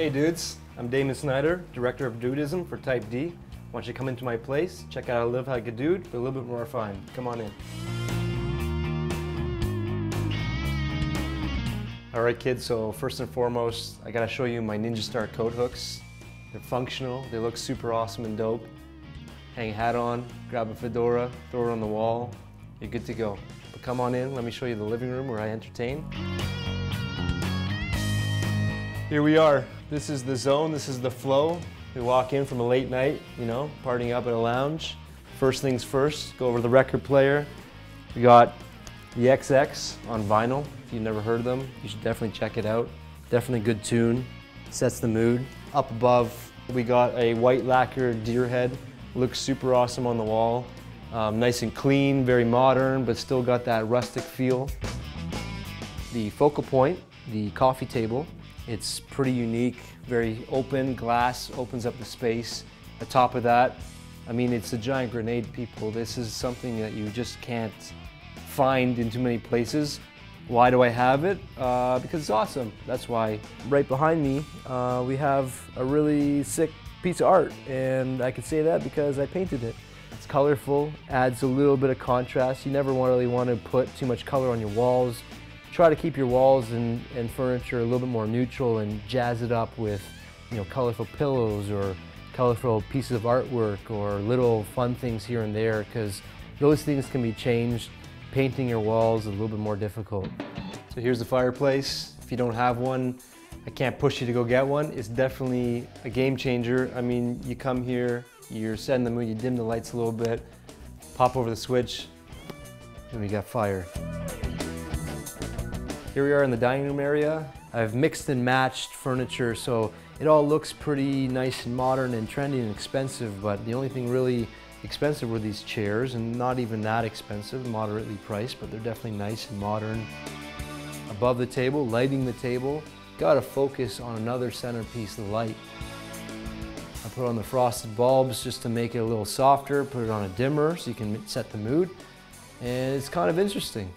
Hey dudes, I'm Damon Snider, director of Dude-ism for Type D. Why don't you come into my place, check out how to live like a dude, but a little bit more refined. Come on in. Alright kids, so first and foremost, I gotta show you my Ninja Star coat hooks. They're functional, they look super awesome and dope. Hang a hat on, grab a fedora, throw it on the wall, you're good to go. But come on in, let me show you the living room where I entertain. Here we are. This is the zone, this is the flow. We walk in from a late night, you know, partying up at a lounge. First things first, go over the record player. We got the XX on vinyl. If you've never heard of them, you should definitely check it out. Definitely good tune, sets the mood. Up above, we got a white lacquered deer head. Looks super awesome on the wall. Nice and clean, very modern, but still got that rustic feel. The focal point, the coffee table, it's pretty unique, very open, glass, opens up the space. On top of that, I mean, it's a giant grenade, people. This is something that you just can't find in too many places. Why do I have it? Because it's awesome, that's why. Right behind me, we have a really sick piece of art, and I can say that because I painted it. It's colorful, adds a little bit of contrast. You never really want to put too much color on your walls. Try to keep your walls and furniture a little bit more neutral and jazz it up with, you know, colorful pillows or colorful pieces of artwork or little fun things here and there, because those things can be changed. Painting your walls is a little bit more difficult. So here's the fireplace. If you don't have one, I can't push you to go get one. It's definitely a game changer. I mean, you come here, you're setting the mood, you dim the lights a little bit, pop over the switch, and we got fire. Here we are in the dining room area. I've mixed and matched furniture, so it all looks pretty nice and modern and trendy and expensive, but the only thing really expensive were these chairs, and not even that expensive, moderately priced, but they're definitely nice and modern. Above the table, lighting the table, gotta focus on another centerpiece, the light. I put on the frosted bulbs just to make it a little softer, put it on a dimmer so you can set the mood, and it's kind of interesting.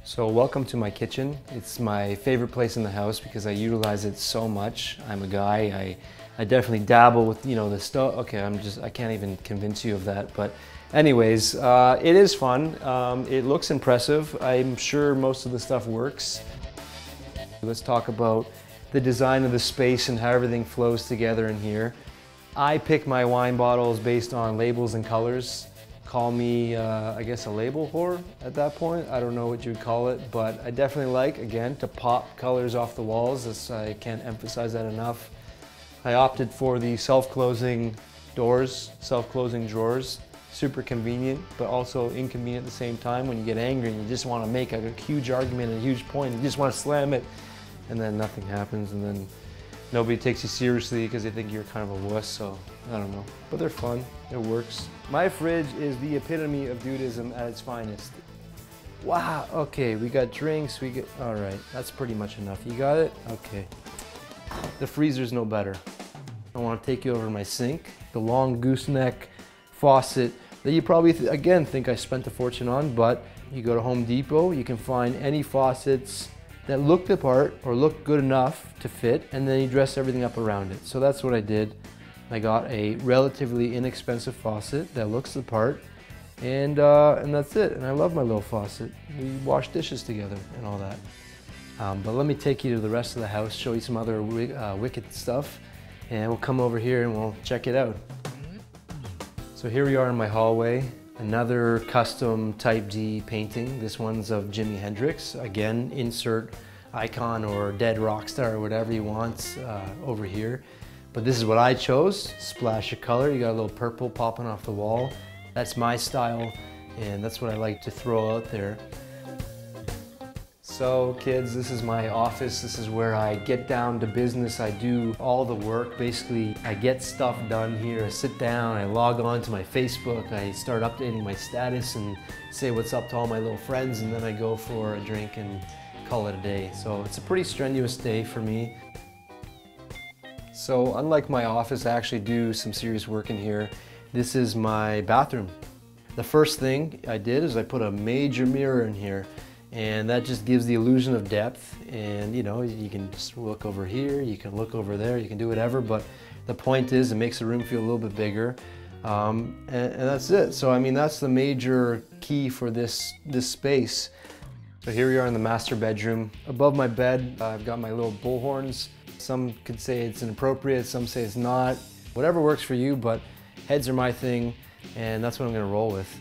So welcome to my kitchen. It's my favorite place in the house because I utilize it so much. I'm a guy, I definitely dabble with, you know, the stuff. Okay, I can't even convince you of that. But anyways, it is fun. It looks impressive. I'm sure most of the stuff works. Let's talk about the design of the space and how everything flows together in here. I pick my wine bottles based on labels and colors. Call me, I guess, a label whore at that point. I don't know what you'd call it, but I definitely like, again, to pop colors off the walls. I can't emphasize that enough. I opted for the self-closing doors, self-closing drawers. Super convenient, but also inconvenient at the same time when you get angry and you just want to make a huge argument and a huge point. You just want to slam it, and then nothing happens, and then nobody takes you seriously because they think you're kind of a wuss, so I don't know. But they're fun, it works. My fridge is the epitome of Dude-ism at its finest. Wow, okay, we got drinks, all right, that's pretty much enough. You got it? Okay. The freezer's no better. I want to take you over to my sink, the long gooseneck faucet that you probably, again, think I spent a fortune on, but you go to Home Depot, you can find any faucets that look the part or look good enough to fit, and then you dress everything up around it. So that's what I did. I got a relatively inexpensive faucet that looks the part, and that's it. And I love my little faucet. We wash dishes together and all that. But let me take you to the rest of the house, show you some other wicked stuff, and we'll come over here and we'll check it out. So here we are in my hallway. Another custom Type D painting. This one's of Jimi Hendrix. Again, insert icon or dead rock star or whatever you want over here. But this is what I chose. Splash of color. You got a little purple popping off the wall. That's my style, and that's what I like to throw out there. So kids, this is my office. This is where I get down to business. I do all the work. Basically, I get stuff done here. I sit down, I log on to my Facebook, I start updating my status and say what's up to all my little friends, and then I go for a drink and call it a day. So it's a pretty strenuous day for me. So unlike my office, I actually do some serious work in here. This is my bathroom. The first thing I did is I put a major mirror in here. and that just gives the illusion of depth. And you know, you can just look over here, you can look over there, you can do whatever, but the point is it makes the room feel a little bit bigger. And that's it. So I mean, that's the major key for this space. So here we are in the master bedroom. Above my bed, I've got my little bullhorns. Some could say it's inappropriate, some say it's not. Whatever works for you, but heads are my thing, and that's what I'm gonna roll with.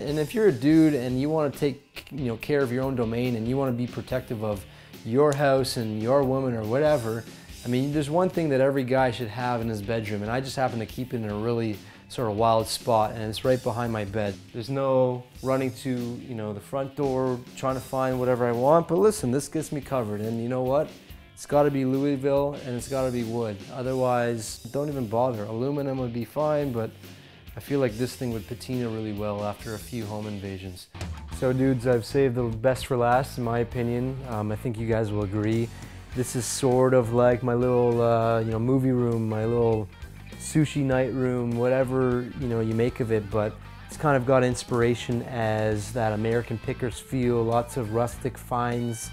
And if you're a dude and you want to take care of your own domain and you want to be protective of your house and your woman or whatever, I mean, there's one thing that every guy should have in his bedroom, and I just happen to keep it in a really sort of wild spot, and it's right behind my bed. There's no running to the front door trying to find whatever I want, but listen, this gets me covered, and you know what? It's got to be Louisville and it's got to be wood. Otherwise, don't even bother. Aluminum would be fine, but I feel like this thing would patina really well after a few home invasions. So dudes, I've saved the best for last in my opinion. I think you guys will agree. This is sort of like my little movie room, my little sushi night room, whatever you make of it, but it's kind of got inspiration as that American Pickers feel, lots of rustic finds.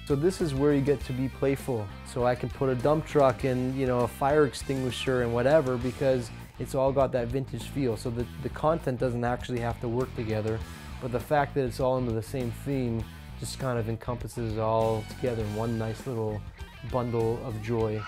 So this is where you get to be playful. So I can put a dump truck and a fire extinguisher and whatever, because it's all got that vintage feel. So the content doesn't actually have to work together, but the fact that it's all under the same theme just kind of encompasses it all together in one nice little bundle of joy.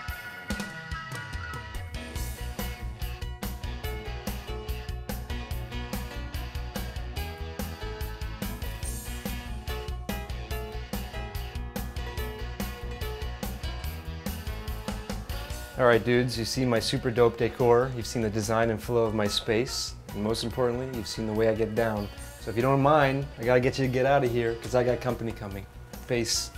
All right, dudes, you've seen my super dope decor, you've seen the design and flow of my space, and most importantly, you've seen the way I get down. So if you don't mind, I gotta get you to get out of here because I got company coming. Peace.